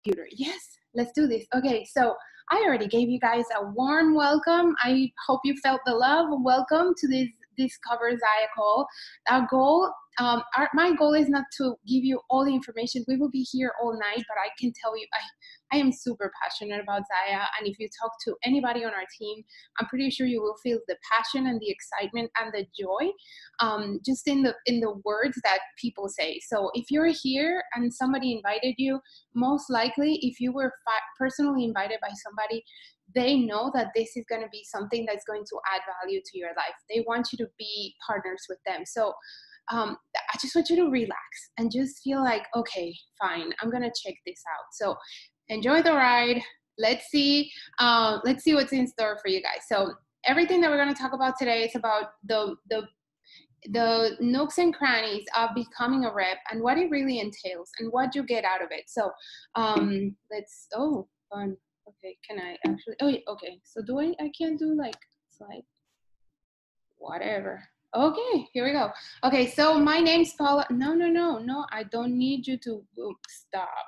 computer. Yes, let's do this. Okay, so I already gave you guys a warm welcome. I hope you felt the love. Welcome to this Discover Zyia call. Our goal, my goal is not to give you all the information. We will be here all night, but I can tell you, I am super passionate about Zyia, and if you talk to anybody on our team, I'm pretty sure you will feel the passion and the excitement and the joy, just in the words that people say. So if you're here and somebody invited you, most likely, if you were personally invited by somebody, they know that this is going to be something that's going to add value to your life. They want you to be partners with them. So I just want you to relax and just feel like, okay, fine, I'm going to check this out. So enjoy the ride. Let's see what's in store for you guys. So everything that we're going to talk about today is about the nooks and crannies of becoming a rep and what it really entails and what you get out of it. So fun. Okay, can I actually, okay. So I can't do like slide, whatever. Okay, here we go. Okay, so my name's Paula. No, I don't need you to stop.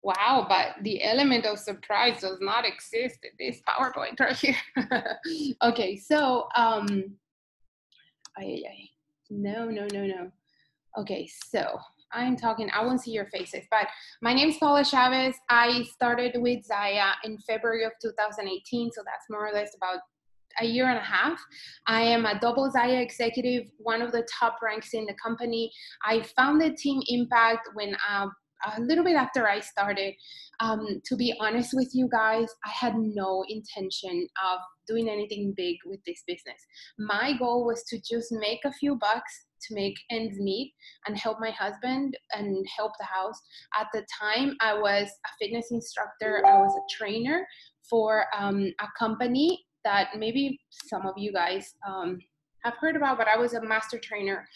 Wow, but the element of surprise does not exist in this PowerPoint right here. Okay, so, no. Okay, so I'm talking, I won't see your faces, but my name is Paula Chavez. I started with Zyia in February of 2018, so that's more or less about a year and a half. I am a double Zyia executive, one of the top ranks in the company. I founded Team Impact when a little bit after I started. To be honest with you guys, I had no intention of doing anything big with this business. My goal was to just make a few bucks to make ends meet and help my husband and help the house. At the time, I was a fitness instructor. I was a trainer for a company that maybe some of you guys have heard about, but I was a master trainer,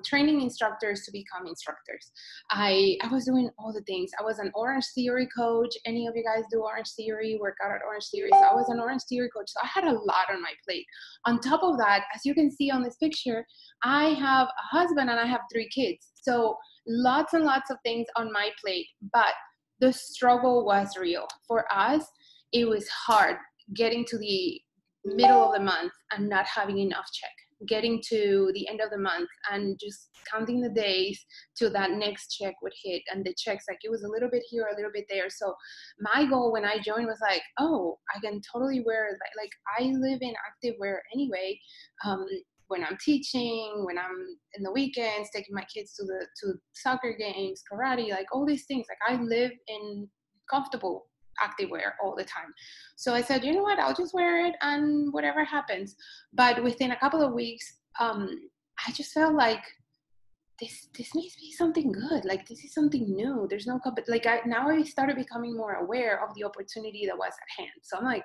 training instructors to become instructors. I was doing all the things. I was an Orange Theory coach. Any of you guys do Orange Theory, work out at Orange Theory? So I was an Orange Theory coach. So I had a lot on my plate. On top of that, as you can see on this picture, I have a husband and I have 3 kids. So lots and lots of things on my plate, but the struggle was real. For us, it was hard getting to the middle of the month and not having enough check, getting to the end of the month and just counting the days till that next check would hit, and the checks, like, it was a little bit here, a little bit there. So my goal when I joined was like, oh, I can totally wear, like I live in activewear anyway, when I'm teaching, when I'm in the weekends, taking my kids to soccer games, karate, like all these things. Like I live in comfortable activewear all the time. So I said, you know what, I'll just wear it and whatever happens. But within a couple of weeks, I just felt like this needs to be something good. Like this is something new. There's no now I started becoming more aware of the opportunity that was at hand. So I'm like,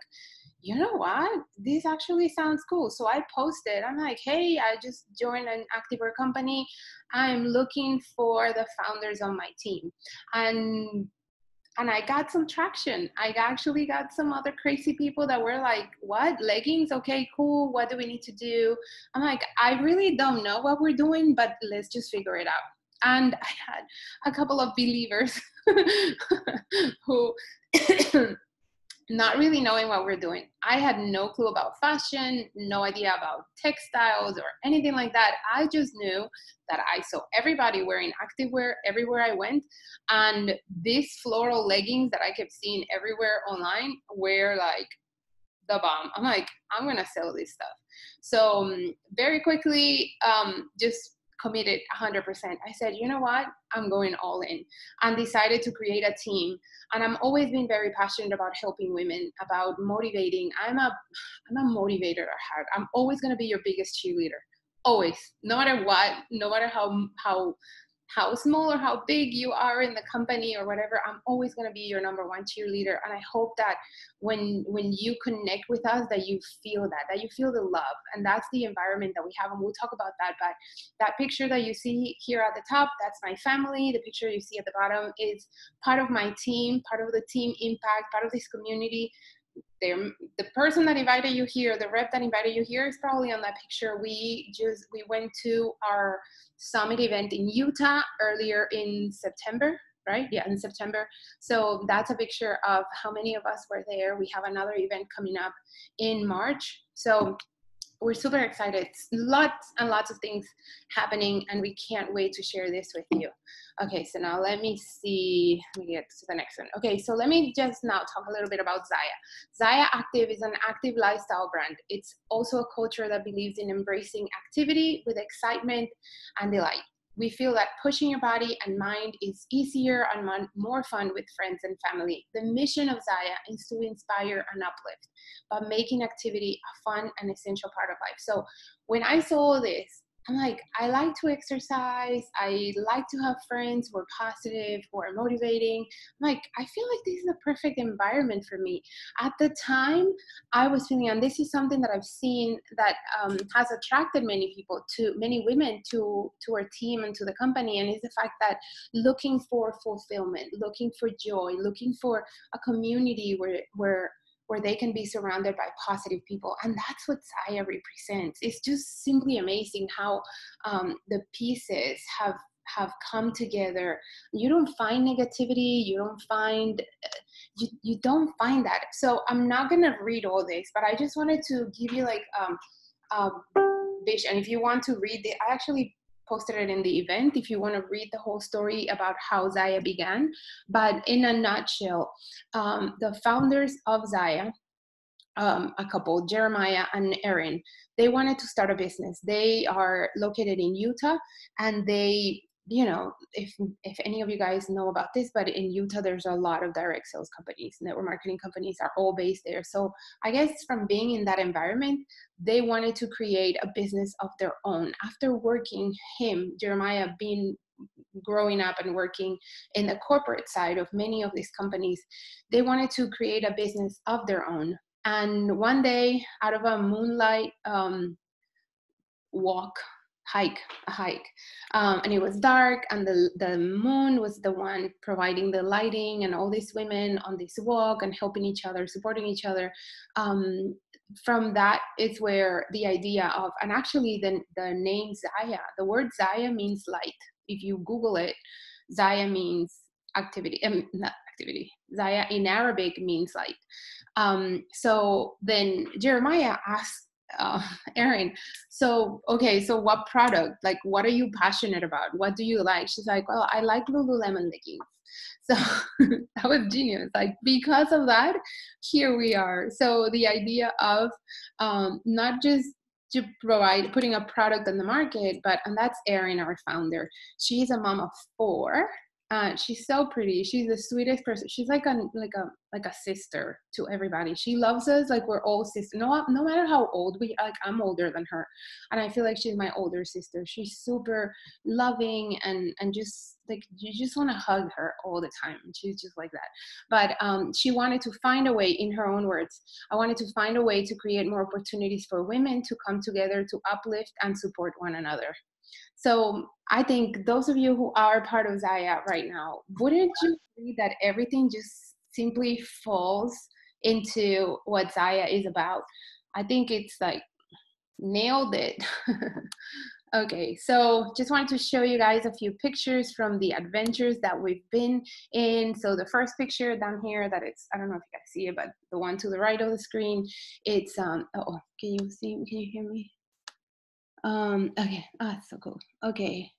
you know what, this actually sounds cool. So I posted, I'm like, hey, I just joined an activewear company. I'm looking for the founders on my team. And I got some traction. I actually got some other crazy people that were like, what, leggings? Okay, cool. What do we need to do? I'm like, I really don't know what we're doing, but let's just figure it out. And I had a couple of believers who not really knowing what we're doing. I had no clue about fashion, no idea about textiles or anything like that. I just knew that I saw everybody wearing activewear everywhere I went. And these floral leggings that I kept seeing everywhere online were like the bomb. I'm like, I'm going to sell this stuff. So very quickly, just committed 100%. I said, you know what, I'm going all in, and decided to create a team. And I'm always been very passionate about helping women, about motivating. I'm a motivator at heart. I'm always going to be your biggest cheerleader, always, no matter what, no matter how small or how big you are in the company or whatever. I'm always going to be your number one cheerleader. And I hope that when you connect with us, that you feel that you feel the love. And that's the environment that we have. And we'll talk about that. But that picture that you see here at the top, that's my family. The picture you see at the bottom is part of my team, part of the Team Impact, part of this community. The person that invited you here, the rep that invited you here, is probably on that picture. We went to our summit event in Utah earlier in September, right? Yeah, in September. So that's a picture of how many of us were there. We have another event coming up in March. So we're super excited. Lots and lots of things happening, and we can't wait to share this with you. Okay, so now let me see, let me get to the next one. Okay, so let me just now talk a little bit about Zyia. Zyia Active is an active lifestyle brand. It's also a culture that believes in embracing activity with excitement and delight. We feel that pushing your body and mind is easier and more fun with friends and family. The mission of Zyia is to inspire and uplift by making activity a fun and essential part of life. So when I saw this, I'm like, I like to exercise. I like to have friends who are positive, who are motivating. I'm like, I feel like this is a perfect environment for me. At the time, I was feeling, and this is something that I've seen that has attracted many people, to many women to our team and to the company, and is the fact that looking for fulfillment, looking for joy, looking for a community where they can be surrounded by positive people. And that's what Zyia represents. It's just simply amazing how the pieces have come together. You don't find negativity, you don't find you don't find that. So I'm not gonna read all this, but I just wanted to give you like a vision. If you want to read it, I actually posted it in the event if you want to read the whole story about how Zyia began. But in a nutshell, the founders of Zyia, a couple, Jeremiah and Erin, they wanted to start a business. They are located in Utah, and they, you know, if any of you guys know about this, but in Utah, there's a lot of direct sales companies, network marketing companies are all based there. So I guess from being in that environment, they wanted to create a business of their own. After working, Jeremiah, being growing up and working in the corporate side of many of these companies, they wanted to create a business of their own. And one day, out of a moonlight hike, and it was dark, and the moon was the one providing the lighting, and all these women on this walk and helping each other, supporting each other. From that is where the idea of, and actually the name Zyia, the word Zyia means light. If you Google it, Zyia means activity, not activity. Zyia in Arabic means light. So then Jeremiah asked Erin, so what product, like what are you passionate about, what do you like? She's like, well, I like Lululemon leggings. So that was genius. Like, because of that, here we are. So the idea of not just to putting a product on the market, and that's Erin, our founder. She's a mom of 4. She's so pretty. She's the sweetest person. She's like a sister to everybody. She loves us like we're all sisters. No matter how old we are. Like, I'm older than her, and I feel like she's my older sister. She's super loving and just like, you just want to hug her all the time. She's just like that. But she wanted to find a way, in her own words, I wanted to find a way to create more opportunities for women to come together to uplift and support one another. So I think those of you who are part of Zyia right now, wouldn't you agree that everything just simply falls into what Zyia is about? I think it's like nailed it. Okay, so just wanted to show you guys a few pictures from the adventures that we've been in. So the first picture down here, that it's, I don't know if you guys see it, but the one to the right of the screen, it's, can you hear me? Okay, it's so cool. Okay,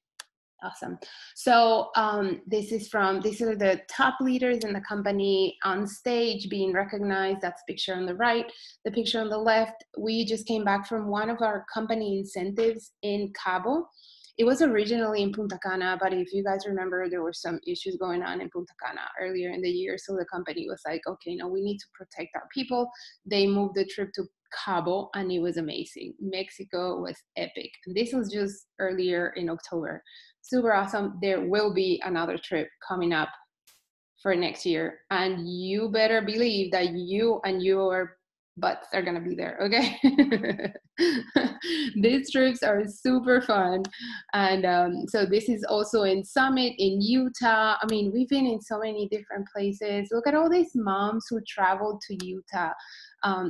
awesome. So these are the top leaders in the company on stage being recognized. That's the picture on the right. The picture on the left, we just came back from one of our company incentives in Cabo. It was originally in Punta Cana, but if you guys remember, there were some issues going on in Punta Cana earlier in the year. So the company was like, okay, no, we need to protect our people. They moved the trip to Cabo, and it was amazing. Mexico was epic. And this was just earlier in October. Super awesome. There will be another trip coming up for next year, and you better believe that you and your butts are gonna be there, okay? These trips are super fun. And so this is also in Summit in Utah. I mean, we've been in so many different places. Look at all these moms who traveled to Utah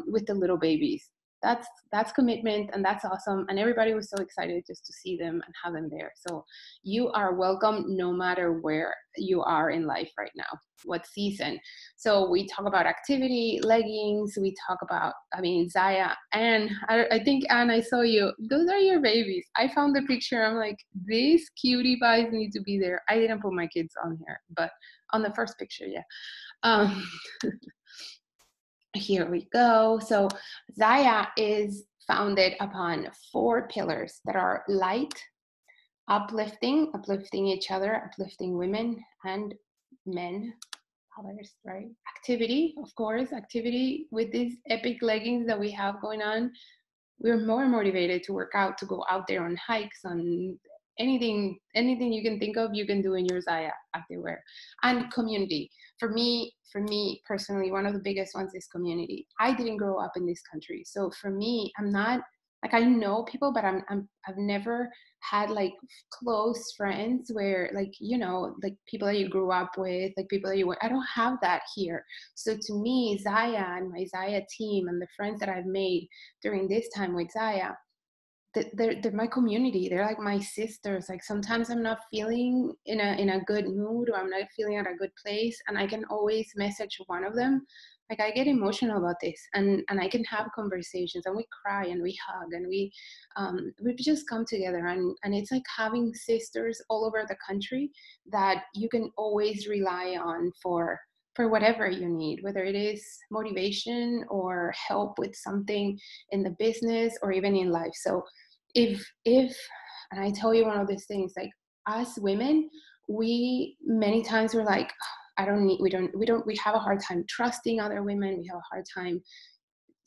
with the little babies. that's commitment, and that's awesome. And everybody was so excited just to see them and have them there. So you are welcome no matter where you are in life right now, what season. So we talk about activity, leggings, we talk about, I mean, Zyia, and I think, Anne, I saw you. Those are your babies. I found the picture. I'm like, these cutie pies need to be there. I didn't put my kids on here, but on the first picture, yeah. Um, Here we go. So Zyia is founded upon 4 pillars that are light, uplifting each other, uplifting women and men, others, right? Activity, of course, activity. With these epic leggings that we have going on, we're more motivated to work out, to go out there on hikes, on anything you can think of, you can do in your Zyia activewear. And community. For me personally, one of the biggest ones is community. I didn't grow up in this country, so for me, I'm not like, I know people, but I've never had like close friends where, like, you know, like people that you grew up with, like people that you went. I don't have that here. So to me, Zyia and my Zyia team and the friends that I've made during this time with Zyia, they're my community. They're like my sisters. Like sometimes I'm not feeling in a good mood, or I'm not feeling at a good place, and I can always message one of them. Like, I get emotional about this, and I can have conversations, and we cry and we hug, and we just come together, and it's like having sisters all over the country that you can always rely on for whatever you need, whether it is motivation or help with something in the business or even in life. So if and I tell you one of these things, like, us women, we many times we're like, I don't need, we have a hard time trusting other women. We have a hard time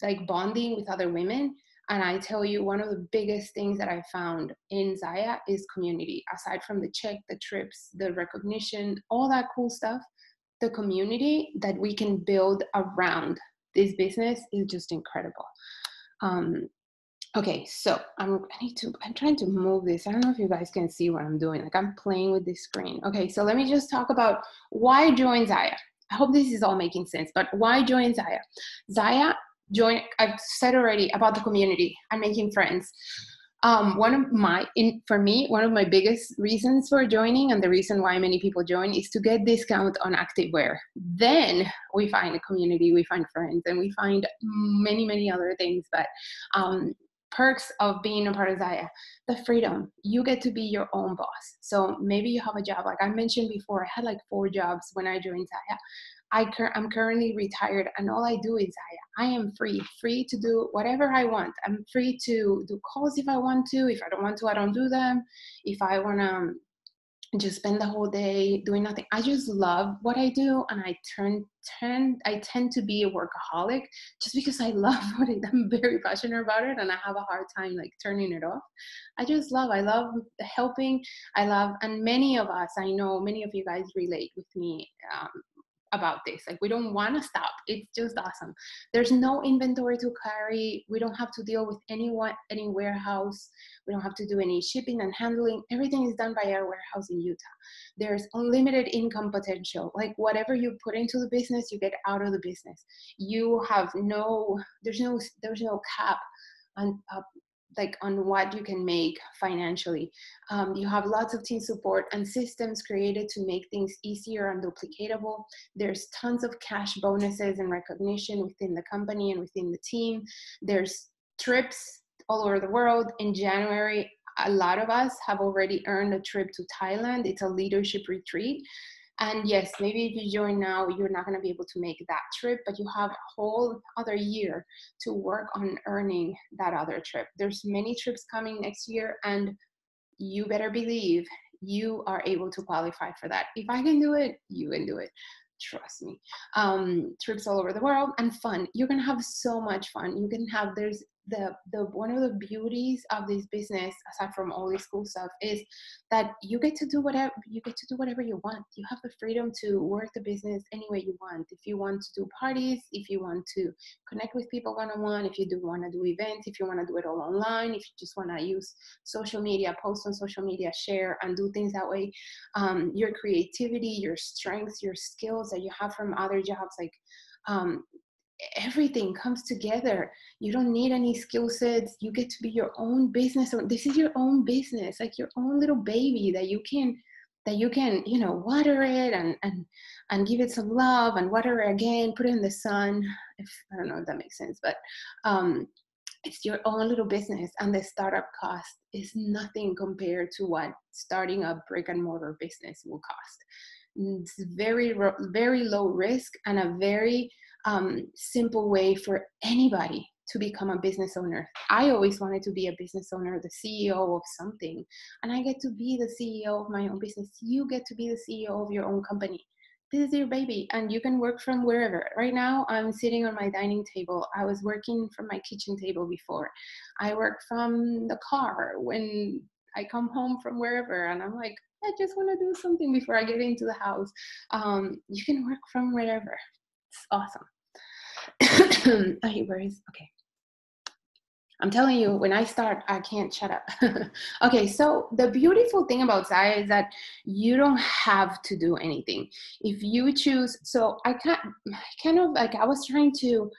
like bonding with other women. And I tell you, one of the biggest things that I found in Zyia is community. Aside from the check, the trips, the recognition, all that cool stuff, the community that we can build around this business is just incredible. Okay, so I'm trying to move this. I don't know if you guys can see what I'm doing. Like, I'm playing with this screen. Okay, so let me just talk about why join Zyia. I hope this is all making sense, but why join Zyia? I've said already about the community and making friends. For me, one of my biggest reasons for joining, and the reason why many people join, is to get discount on activewear. Then we find a community, we find friends, and we find many, many other things. But perks of being a part of Zyia: the freedom. You get to be your own boss. So maybe you have a job. Like I mentioned before, I had like 4 jobs when I joined Zyia. I'm currently retired, and all I do is Zyia. I am free to do whatever I want. I'm free to do calls if I want to. If I don't want to, I don't do them. If I want to just spend the whole day doing nothing, I just love what I do, and I tend to be a workaholic just because I love I'm very passionate about it, and I have a hard time like turning it off. I love helping. And many of us, I know many of you guys relate with me about this. Like, we don't want to stop. It's just awesome. There's no inventory to carry. We don't have to deal with any warehouse. We don't have to do any shipping and handling. Everything is done by our warehouse in Utah. There's unlimited income potential. Like, whatever you put into the business, you get out of the business. There's no cap on on what you can make financially. You have lots of team support and systems created to make things easier and duplicatable. There's tons of cash bonuses and recognition within the company and within the team. There's trips all over the world. In January, a lot of us have already earned a trip to Thailand. It's a leadership retreat. And yes, maybe if you join now, you're not going to be able to make that trip, but you have a whole other year to work on earning that other trip. There's many trips coming next year, and you better believe you are able to qualify for that. If I can do it, you can do it. Trust me. Trips all over the world, and fun. You're going to have so much fun. You can have, there's the one of the beauties of this business, aside from all this cool stuff, is that you get to do whatever you want. You have the freedom to work the business any way you want. If you want to do parties, if you want to connect with people one-on-one, if you do want to do events, if you want to do it all online, if you just want to use social media, post on social media, share and do things that way, your creativity, your strengths, your skills that you have from other jobs, like everything comes together. You don't need any skill sets. You get to be your own business. This is your own business, like your own little baby that you can, water it and give it some love and water it again, put it in the sun. If I don't know if that makes sense, but it's your own little business, and the startup cost is nothing compared to what starting a brick and mortar business will cost. It's very low risk and a very simple way for anybody to become a business owner. I always wanted to be a business owner, the CEO of something, and I get to be the CEO of my own business. You get to be the CEO of your own company. This is your baby, and you can work from wherever. Right now, I'm sitting on my dining table. I was working from my kitchen table before. I work from the car when I come home from wherever, and I'm like, I just want to do something before I get into the house. You can work from wherever. It's awesome. Okay. I'm telling you, when I start, I can't shut up. Okay, so the beautiful thing about Zyia is that you don't have to do anything. If you choose, so I was trying to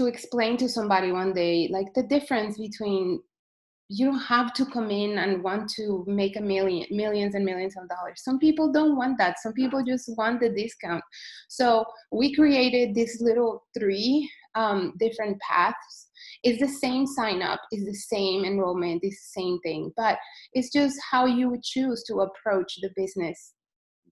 explain to somebody one day, like the difference between, you don't have to come in and want to make millions and millions of dollars. Some people don't want that. Some people just want the discount. So we created this little 3 different paths. It's the same sign up, it's the same enrollment, it's the same thing, but it's just how you would choose to approach the business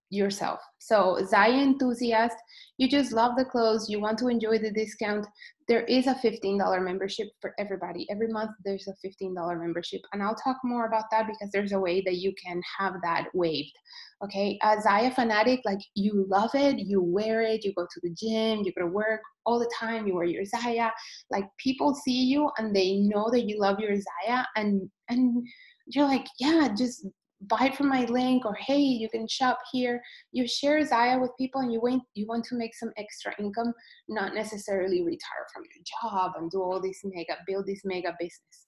yourself. So Zyia enthusiast, you just love the clothes, you want to enjoy the discount. There is a $15 membership for everybody. Every month there's a $15 membership, and I'll talk more about that because there's a way that you can have that waived. Okay, a Zyia fanatic, like you love it, you wear it, you go to the gym, you go to work all the time, you wear your Zyia. Like people see you and they know that you love your Zyia, and you're like, yeah, just buy it from my link, or hey, you can shop here. You share Zyia with people, and you want to make some extra income, not necessarily retire from your job and do all this build this mega business,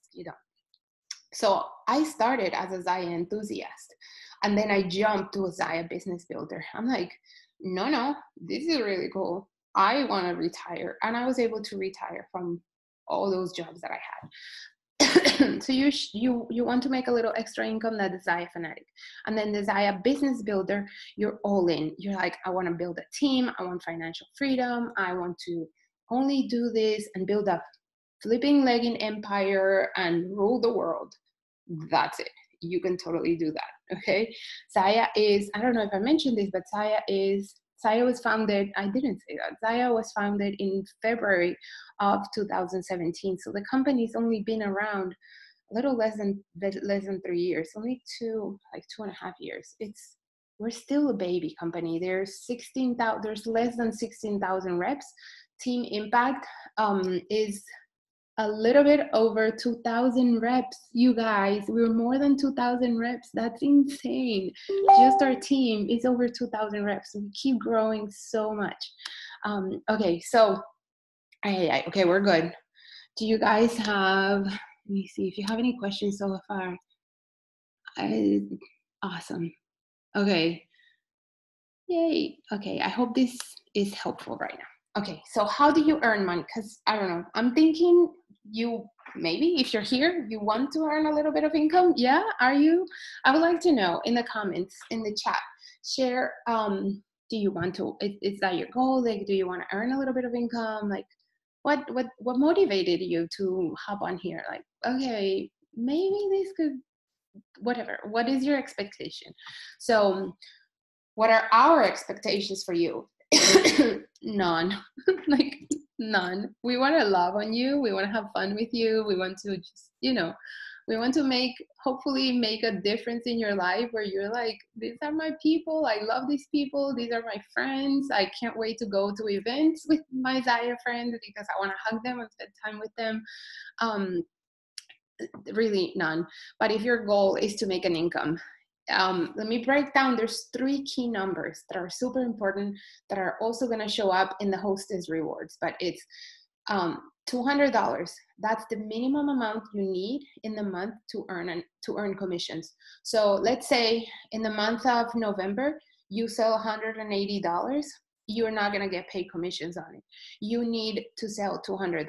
So I started as a Zyia enthusiast, and then I jumped to a Zyia business builder. I'm like, no, this is really cool. I want to retire, and I was able to retire from all those jobs that I had. So you want to make a little extra income, that is Zyia fanatic. And then the Zyia business builder, you're all in. You're like, I want to build a team, I want financial freedom, I want to only do this and build a flipping legging empire and rule the world. That's it. You can totally do that. Okay. Zyia is, I don't know if I mentioned this, but Zyia was founded, I didn't say that. Zyia was founded in February of 2017. So the company's only been around a little less than 3 years, only 2.5 years. We're still a baby company. There's less than 16,000 reps. Team impact is a little bit over 2,000 reps, you guys. We're more than 2,000 reps. That's insane. Just our team is over 2,000 reps. We keep growing so much. Okay, so, okay, we're good. Do you guys have, let me see if you have any questions so far. Awesome. Okay. Yay. Okay, I hope this is helpful right now. Okay, so how do you earn money? Because I don't know, I'm thinking maybe if you're here, you want to earn a little bit of income. Yeah, are you? I would like to know in the comments, in the chat, share, do you want to, is that your goal? Like, do you want to earn a little bit of income? Like, what motivated you to hop on here? Like, okay, maybe this could, whatever. What is your expectation? So what are our expectations for you? None. Like, none. We want to love on you. We want to have fun with you. We want to just, we want to hopefully make a difference in your life where you're like, these are my people. I love these people. These are my friends. I can't wait to go to events with my Zyia friends because I want to hug them and spend time with them. Really none. But if your goal is to make an income, let me break down. There's 3 key numbers that are super important that are also going to show up in the hostess rewards, but it's $200. That's the minimum amount you need in the month to earn commissions. So let's say in the month of November, you sell $180. you're not going to get paid commissions on it. You need to sell $200.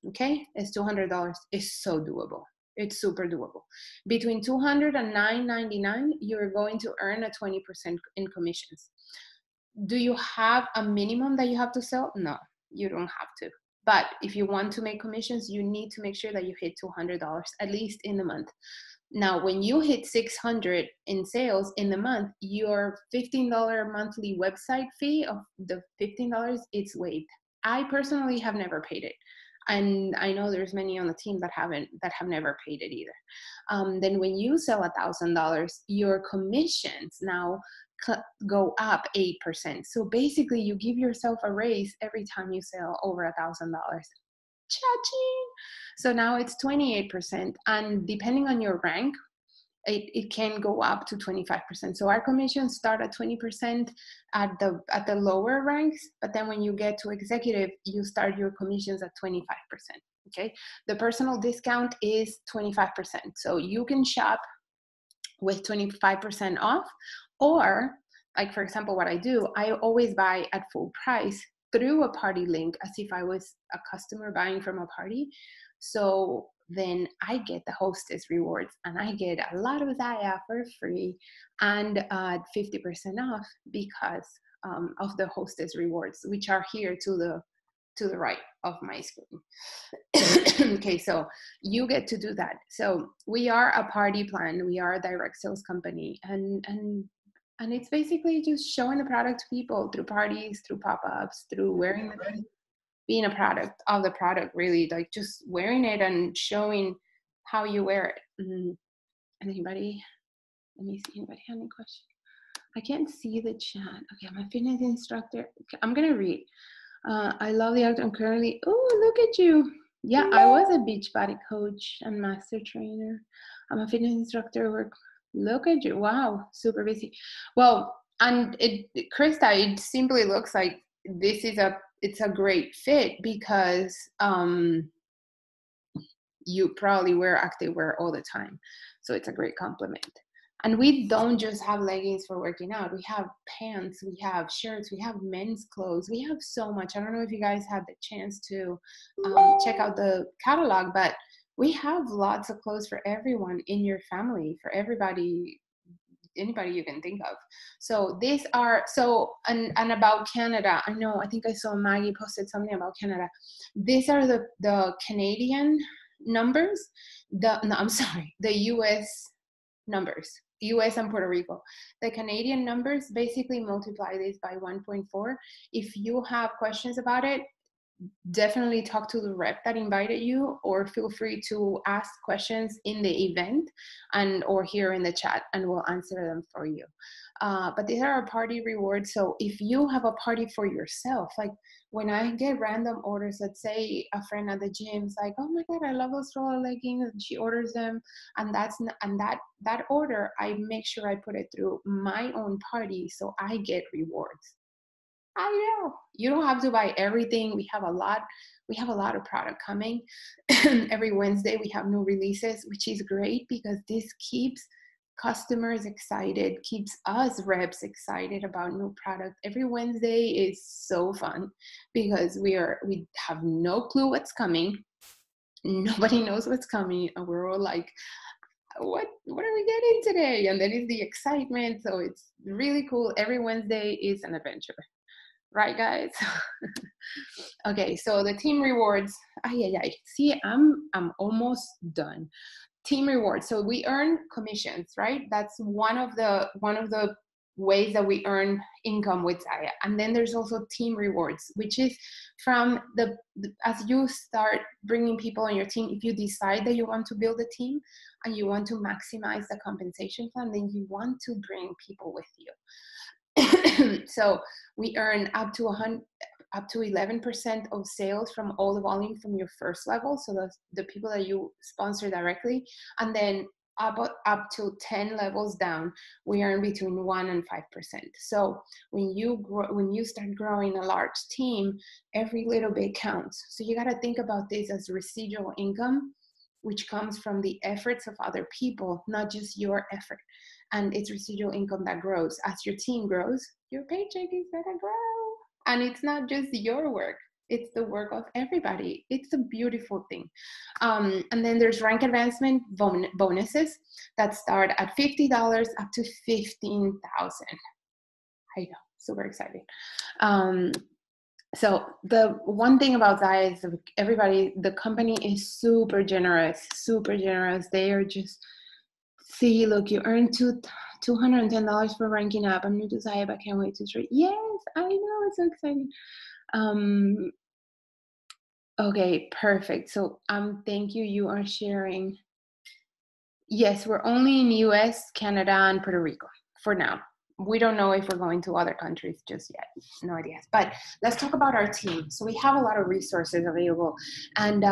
Okay. It's $200. It's so doable. It's super doable. Between $200 and $9.99, you're going to earn a 20% in commissions. Do you have a minimum that you have to sell? No, you don't have to. But if you want to make commissions, you need to make sure that you hit $200 at least in the month. Now, when you hit 600 in sales in the month, your $15 monthly website fee of the $15, it's waived. I personally have never paid it. And I know there's many on the team that have never paid it either. Then when you sell $1,000, your commissions now go up 8%. So basically you give yourself a raise every time you sell over $1,000. Cha-ching! So now it's 28%, and depending on your rank, it can go up to 25%. So our commissions start at 20% at the lower ranks, but then when you get to executive, you start your commissions at 25%. Okay, the personal discount is 25%. So you can shop with 25% off, or like for example, what I do, I always buy at full price through a party link as if I was a customer buying from a party. So then I get the hostess rewards, and I get a lot of Zyia for free and 50% off because of the hostess rewards, which are here to the right of my screen. Okay, so you get to do that. So we are a party plan. We are a direct sales company, and it's basically just showing the product to people through parties, through pop-ups, through wearing the, being a product of the product, really, like just wearing it and showing how you wear it. And anybody, let me see, anybody have any questions? I can't see the chat. Okay, I'm a fitness instructor. Okay, I'm gonna read. I love the act. I'm currently, oh, look at you. Yeah, I was a Beachbody coach and master trainer. I'm a fitness instructor. Look at you. Wow, super busy. Well, and Krista, it simply looks like it's a great fit because you probably wear activewear all the time. So it's a great compliment. And we don't just have leggings for working out. We have pants, we have shirts, we have men's clothes. We have so much. I don't know if you guys had the chance to check out the catalog, but we have lots of clothes for everyone in your family, for everybody, anybody you can think of. So these are, and about Canada, I think I saw Maggie posted something about Canada. These are the Canadian numbers, the US numbers, US and Puerto Rico. The Canadian numbers, basically multiply this by 1.4. If you have questions about it, definitely talk to the rep that invited you, or feel free to ask questions in the event or here in the chat, and we'll answer them for you. But these are our party rewards. So if you have a party for yourself, like when I get random orders, let's say a friend at the gym's like, oh my God, I love those roller leggings, and she orders them, and that order, I make sure I put it through my own party, so I get rewards. I know you don't have to buy everything. We have a lot of product coming. Every Wednesday we have new releases, which is great because this keeps customers excited, keeps us reps excited about new product. Every Wednesday is so fun because we have no clue what's coming. Nobody knows what's coming, and we're all like, what are we getting today? And then it's the excitement. So it's really cool. Every Wednesday is an adventure. Right, guys? Okay, so the team rewards. See, I'm almost done. Team rewards. So we earn commissions, right? That's one of the ways that we earn income with Zyia. And then there's also team rewards, which is from as you start bringing people on your team. If you decide that you want to build a team and you want to maximize the compensation plan, then you want to bring people with you. So we earn up to 11% of sales from all the volume from your first level. So that's the people that you sponsor directly. And then up to 10 levels down, we earn between 1 and 5%. So when you start growing a large team, every little bit counts. So you got to think about this as residual income, which comes from the efforts of other people, not just your effort. And it's residual income that grows. As your team grows, your paycheck is gonna grow. And it's not just your work, it's the work of everybody. It's a beautiful thing. And then there's rank advancement bonuses that start at $50 up to 15,000. I know, super excited. So the one thing about Zyia is everybody, the company is super generous, super generous. They are just, see, look, you earned $210 for ranking up. I'm new to Zyia, but can't wait to try. Yes, I know, it's so exciting. Okay, perfect. So thank you. You are sharing. Yes, we're only in US, Canada, and Puerto Rico for now. We don't know if we're going to other countries just yet. No idea. But let's talk about our team. So we have a lot of resources available, and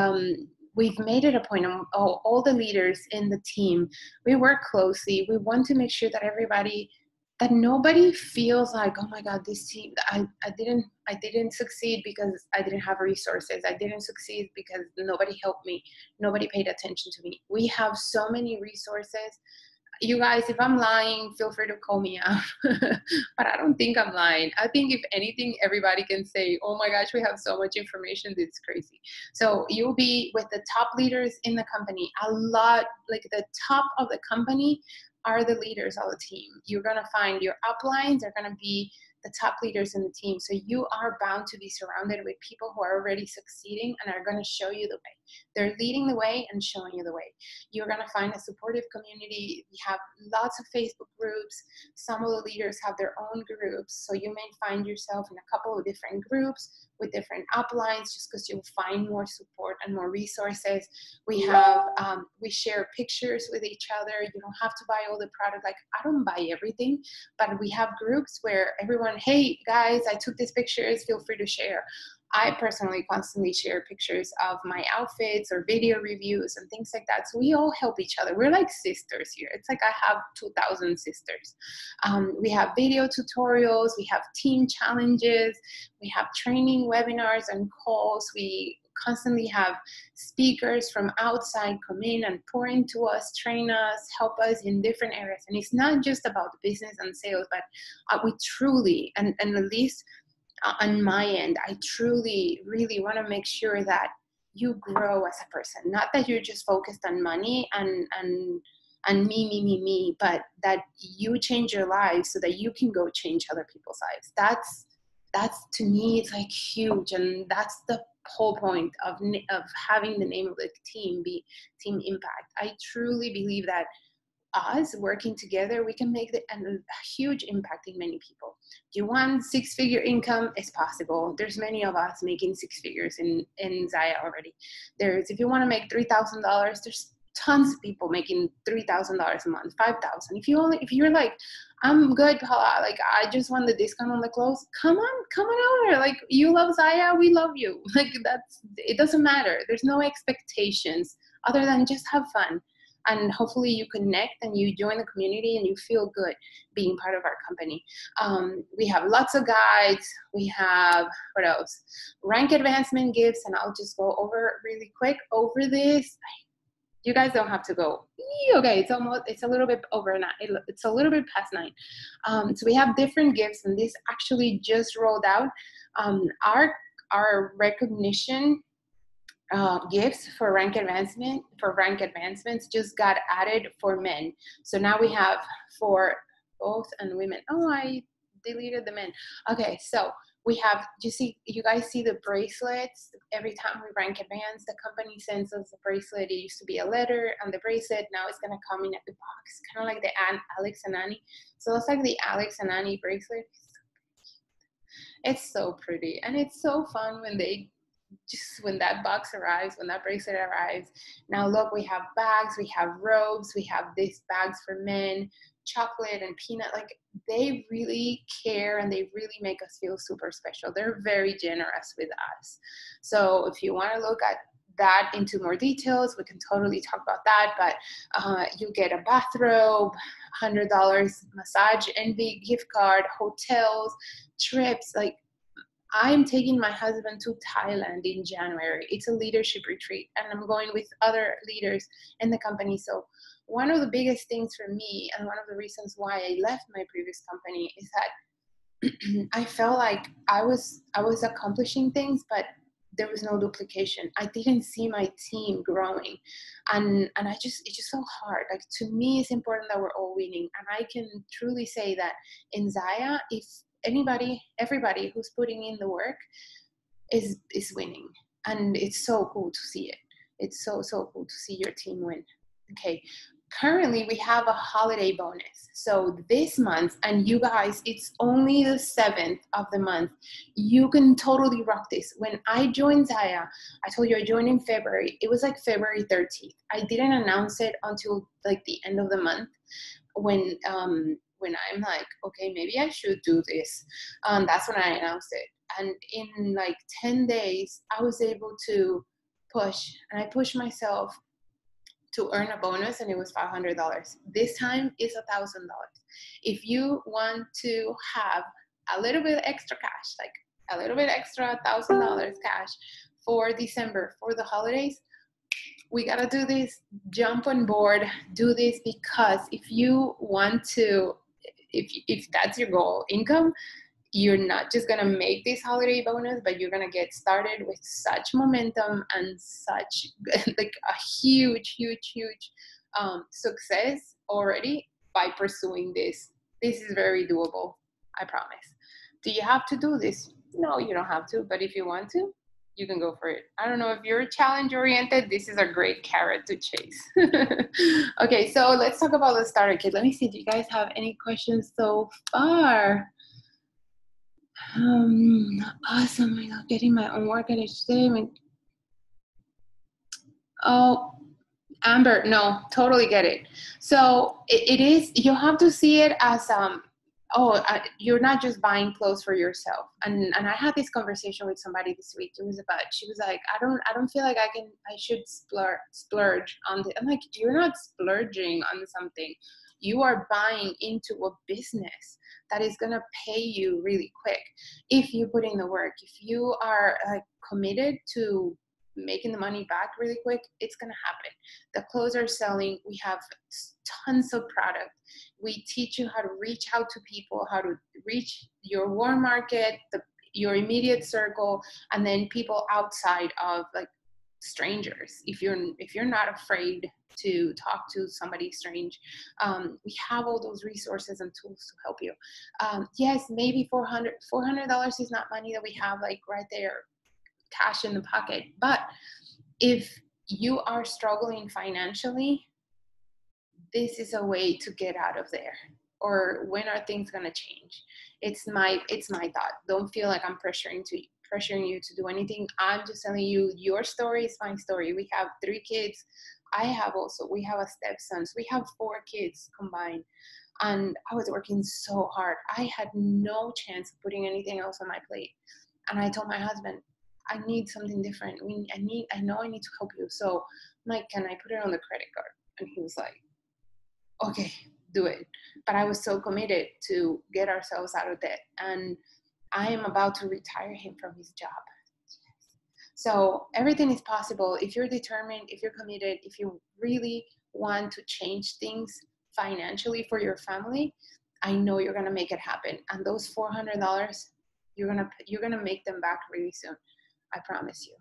we've made it a point, all the leaders in the team, we work closely. We want to make sure that nobody feels like, oh my God, this team, I didn't succeed because I didn't have resources. I didn't succeed because nobody helped me. Nobody paid attention to me. We have so many resources. You guys, if I'm lying, feel free to call me out. But I don't think I'm lying. I think if anything, everybody can say, oh my gosh, we have so much information, it's crazy. So you'll be with the top leaders in the company. A lot, like the top of the company are the leaders of the team. You're gonna find your uplines are gonna be the top leaders in the team. So you are bound to be surrounded with people who are already succeeding and are gonna show you the way. They're leading the way and showing you the way. You're gonna find a supportive community. We have lots of Facebook groups. Some of the leaders have their own groups. So you may find yourself in a couple of different groups with different uplines just because you'll find more support and more resources. We have, we share pictures with each other. You don't have to buy all the product. Like, I don't buy everything, but we have groups where everyone, hey guys, I took these pictures, feel free to share. I personally constantly share pictures of my outfits or video reviews and things like that. So we all help each other. We're like sisters here. It's like I have 2,000 sisters. We have video tutorials. We have team challenges. We have training webinars and calls. We constantly have speakers from outside come in and pour into us, train us, help us in different areas. And it's not just about the business and sales, but we truly, and at least on my end, I truly, really want to make sure that you grow as a person. Not that you're just focused on money and me, but that you change your life so that you can go change other people's lives. That's to me, it's like huge, and that's the whole point of having the name of the team be Team Impact. I truly believe that us working together, we can make a huge impact in many people. Do you want six-figure income? It's possible. There's many of us making six figures in Zyia already. If you want to make $3,000, there's tons of people making $3,000 a month, 5,000. If you're like, I'm good, Paula, like I just want the discount on the clothes, come on over. Like, you love Zyia, we love you. Like, it doesn't matter. There's no expectations other than just have fun. And hopefully you connect and you join the community and you feel good being part of our company. We have lots of guides. We have, what else? Rank advancement gifts, and I'll just go over really quick over this. You guys don't have to go. Okay, it's a little bit over 9. It's a little bit past 9. So we have different gifts, and this actually just rolled out. Our recognition gifts for rank advancements just got added for men. So now we have for both and women. Oh, I deleted the men. Okay, so we have, you guys see the bracelets. Every time we rank advance, the company sends us a bracelet. It used to be a letter and the bracelet. Now it's gonna come in a box, kind of like the Alex and Annie. So it's like the Alex and Annie bracelet. It's so pretty, and it's so fun when that box arrives, when that bracelet arrives. Now look, we have bags, we have robes, we have these bags for men, chocolate and peanut. Like, they really care and they really make us feel super special. They're very generous with us. So if you want to look at that into more details, we can totally talk about that. But you get a bathrobe, $100 massage envy gift card, hotels, trips. Like, I'm taking my husband to Thailand in January. It's a leadership retreat, and I'm going with other leaders in the company. So one of the biggest things for me, and one of the reasons why I left my previous company, is that I felt like I was accomplishing things, but there was no duplication. I didn't see my team growing, and it just felt hard. Like, to me, it's important that we're all winning, and I can truly say that in Zyia, if everybody who's putting in the work is winning, and it's so cool to see it. It's so cool to see your team win. Okay, currently we have a holiday bonus. So this month, and you guys, it's only the 7th of the month. You can totally rock this. When I joined Zyia, I told you I joined in February. It was like February 13th. I didn't announce it until like the end of the month, when I'm like, okay, maybe I should do this. That's when I announced it. And in like 10 days, I was able to push, and I pushed myself to earn a bonus, and it was $500. This time is $1,000. If you want to have a little bit extra cash, like a little bit extra $1,000 cash for December, for the holidays, we gotta do this. Jump on board, do this, because if you want to, if that's your goal, income, you're not just gonna make this holiday bonus, but you're gonna get started with such momentum and such like a huge success already by pursuing this. This is very doable, I promise. Do you have to do this? No, you don't have to, but if you want to, you can go for it. I don't know, if you're challenge oriented, this is a great carrot to chase. Okay, so let's talk about the starter kit. Let me see, do you guys have any questions so far? Awesome. I'm not getting my own workout each day. Oh, Amber, no, totally get it. So it is, you have to see it as, you're not just buying clothes for yourself. And I had this conversation with somebody this week. She was like, I don't feel like I should splurge on the, I'm like, you're not splurging on something. You are buying into a business that is going to pay you really quick. If you put in the work, if you are committed to making the money back really quick, it's going to happen. The clothes are selling. We have tons of product. We teach you how to reach out to people, how to reach your warm market, your immediate circle, and then people outside of like strangers. If you're not afraid to talk to somebody strange, we have all those resources and tools to help you. Yes, maybe $400 is not money that we have like right there, cash in the pocket. But if you are struggling financially, this is a way to get out of there. Or when are things going to change? It's my thought. Don't feel like I'm pressuring you to do anything. I'm just telling you, your story is my story. We have 3 kids. We have a stepson. So we have 4 kids combined. And I was working so hard. I had no chance of putting anything else on my plate. And I told my husband, I need something different. I know I need to help you. So I'm like, can I put it on the credit card? And he was like, okay, do it. But I was so committed to get ourselves out of debt. And I am about to retire him from his job. So everything is possible. If you're determined, if you're committed, if you really want to change things financially for your family, I know you're going to make it happen. And those $400, you're going to make them back really soon. I promise you.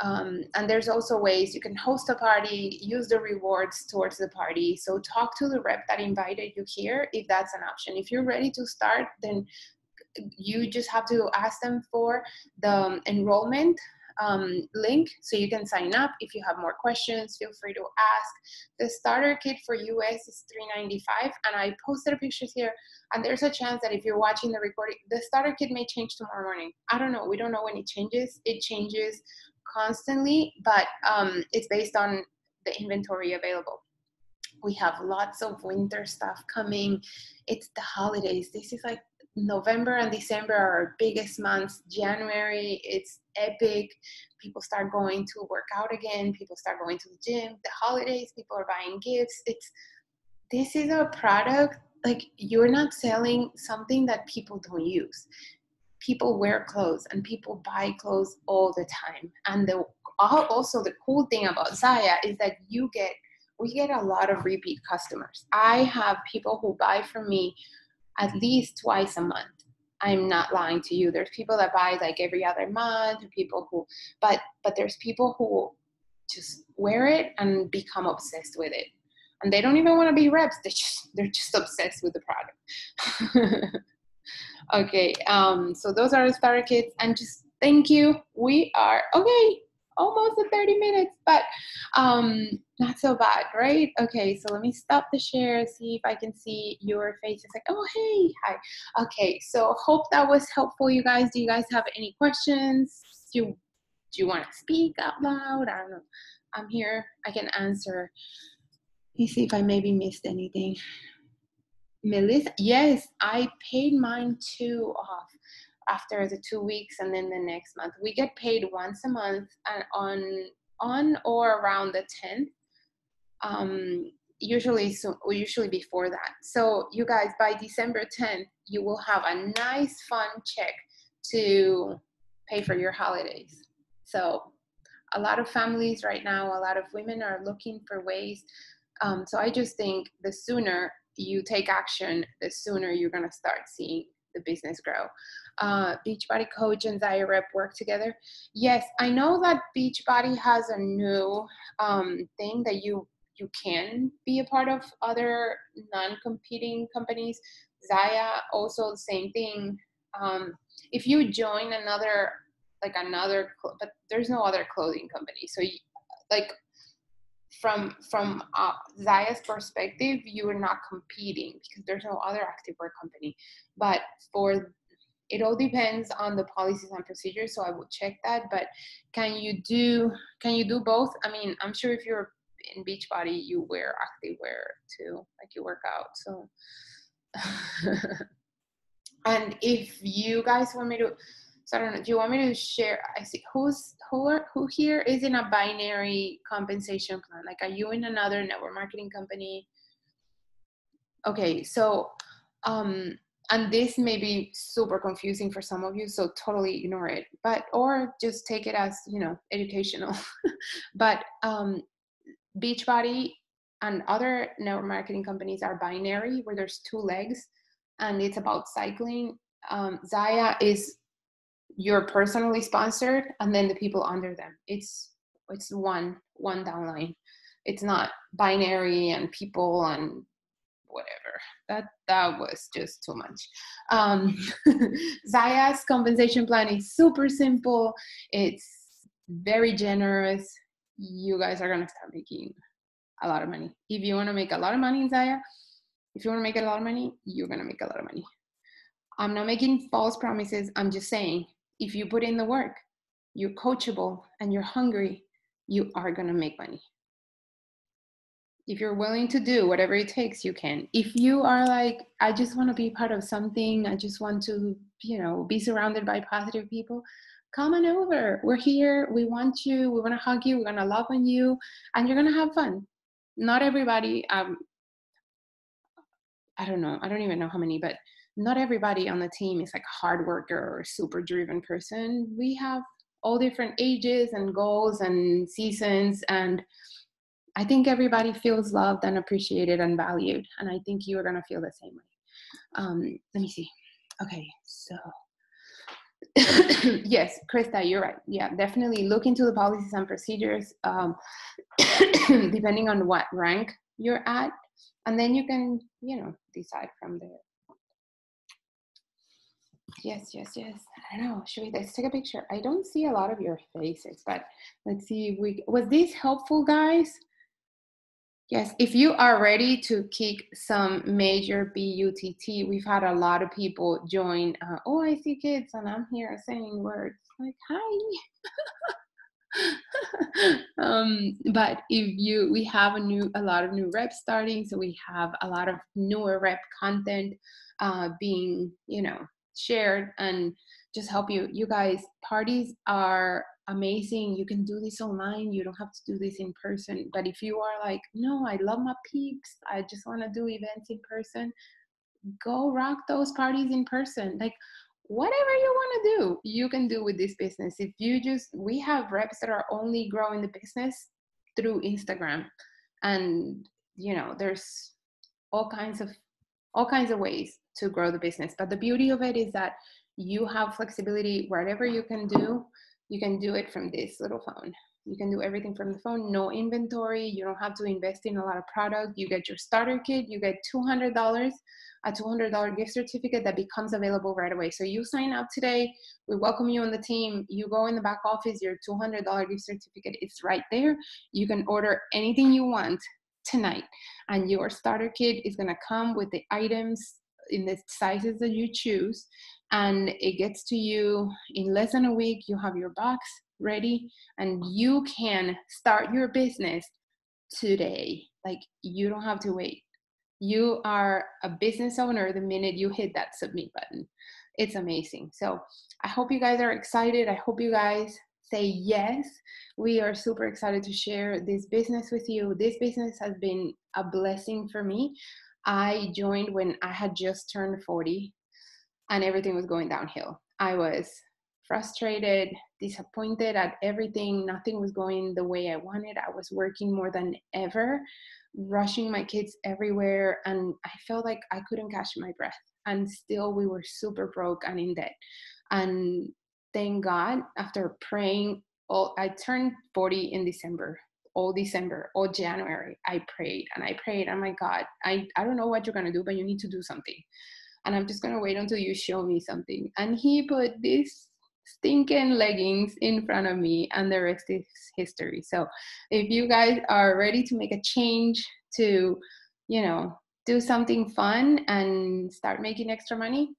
And there's also ways you can host a party, use the rewards towards the party. So talk to the rep that invited you here if that's an option. If you're ready to start, then you just have to ask them for the enrollment link so you can sign up. If you have more questions, feel free to ask. The starter kit for US is $395, and I posted pictures here, and there's a chance that if you're watching the recording, the starter kit may change tomorrow morning. I don't know. We don't know when it changes. It changes constantly, but it's based on the inventory available. We have lots of winter stuff coming. It's the holidays. This is like November and December are our biggest months. January, it's epic. People start going to work out again. People start going to the gym. The holidays, people are buying gifts. This is a product, like, you're not selling something that people don't use. People wear clothes and people buy clothes all the time. And also the cool thing about Zyia is that we get a lot of repeat customers. I have people who buy from me at least twice a month. I'm not lying to you. There's people that buy like every other month, people who, but there's people who just wear it and become obsessed with it. And they don't even want to be reps. They're just obsessed with the product. Okay, so those are the starter kits, and just thank you. We are okay, almost at 30 minutes, but not so bad, right? Okay, so let me stop the share, see if I can see your faces. Like, oh, hey, hi. Okay, so hope that was helpful, you guys. Do you guys have any questions? Do you want to speak out loud? I don't know. I'm here. I can answer. Let me see if I maybe missed anything. Melissa, yes, I paid mine too off after the 2 weeks, and then the next month. We get paid once a month and on or around the 10th. Usually before that. So you guys, by December 10th, you will have a nice fun check to pay for your holidays. So a lot of families right now, a lot of women are looking for ways. So I just think the sooner you take action, the sooner you're going to start seeing the business grow. Beachbody Coach and Zyia Rep work together. Yes, I know that Beachbody has a new thing that you can be a part of other non-competing companies. Zyia also the same thing. If you join another, but there's no other clothing company. So like from Zaia's perspective, you are not competing because there's no other activewear company. But it all depends on the policies and procedures. So I would check that. But can you do both? I mean, I'm sure if you're in Beachbody, you wear activewear too, like you work out. So, and if you guys want me to, so I don't know, do you want me to share? I see who here is in a binary compensation plan? Like, are you in another network marketing company? Okay, so, and this may be super confusing for some of you, so totally ignore it, or just take it as, educational. But Beachbody and other network marketing companies are binary, where there's two legs, and it's about cycling. Zyia is you're personally sponsored, and then the people under them. It's one downline. It's not binary and people and whatever. That was just too much. Zaia's compensation plan is super simple. It's very generous. You guys are gonna start making a lot of money. If you want to make a lot of money in Zyia, if you want to make a lot of money, you're gonna make a lot of money. I'm not making false promises. I'm just saying, if you put in the work, you're coachable and you're hungry, you are gonna make money. If you're willing to do whatever it takes, you can. If you are like, I just want to be part of something, I just want to, be surrounded by positive people, come on over. We're here. We want you. We want to hug you. We're going to love on you, and you're going to have fun. Not everybody, I don't know. I don't even know how many, but not everybody on the team is like a hard worker or super driven person. We have all different ages and goals and seasons, and I think everybody feels loved and appreciated and valued, and I think you are going to feel the same way. Let me see. Okay, so yes, Krista, you're right. Yeah, definitely look into the policies and procedures, depending on what rank you're at, and then you can, decide from there. Yes. I don't know. Let's take a picture. I don't see a lot of your faces, but let's see. Was this helpful, guys? Yes, if you are ready to kick some major BUTT, we've had a lot of people join. Oh, I see kids, and I'm here saying words like hi. But we have a lot of new reps starting, so we have a lot of newer rep content being, shared, and just help you guys. Parties are amazing. You can do this online. You don't have to do this in person. But if you are like, no, I love my peeps, I just want to do events in person, go rock those parties in person. Like, whatever you want to do, you can do with this business. We have reps that are only growing the business through Instagram, and there's all kinds of all kinds of ways to grow the business. But the beauty of it is that you have flexibility. Whatever you can do it from this little phone. You can do everything from the phone, no inventory. You don't have to invest in a lot of product. You get your starter kit, you get $200, a $200 gift certificate that becomes available right away. So you sign up today, we welcome you on the team. You go in the back office, your $200 gift certificate is right there. You can order anything you want tonight, and your starter kit is gonna come with the items in the sizes that you choose, and it gets to you in less than a week. You have your box ready, and you can start your business today. Like, you don't have to wait. You are a business owner the minute you hit that submit button. It's amazing. So I hope you guys are excited. I hope you guys say yes. We are super excited to share this business with you. This business has been a blessing for me. I joined when I had just turned 40 and everything was going downhill. I was frustrated, disappointed at everything. Nothing was going the way I wanted. I was working more than ever, rushing my kids everywhere, and I felt like I couldn't catch my breath. And still, we were super broke and in debt. And thank God, after praying, I turned 40 in December. All December, all January, I prayed and I prayed. Oh my God, I don't know what you're gonna do, but you need to do something. And I'm just gonna wait until you show me something. And he put these stinking leggings in front of me, and the rest is history. So if you guys are ready to make a change, to, do something fun and start making extra money,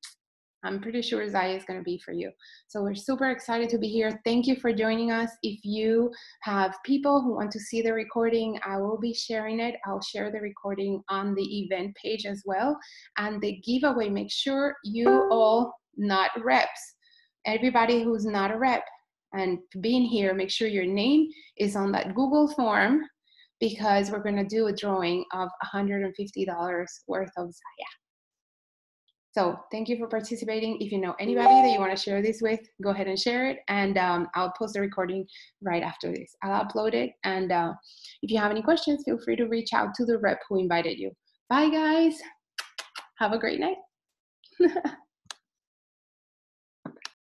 I'm pretty sure Zyia is going to be for you. So we're super excited to be here. Thank you for joining us. If you have people who want to see the recording, I will be sharing it. I'll share the recording on the event page as well. And the giveaway, make sure you all not reps. Everybody who's not a rep and being here, make sure your name is on that Google form, because we're going to do a drawing of $150 worth of Zyia. So thank you for participating. If you know anybody that you want to share this with, go ahead and share it. And I'll post the recording right after this. I'll upload it. And if you have any questions, feel free to reach out to the rep who invited you. Bye, guys. Have a great night.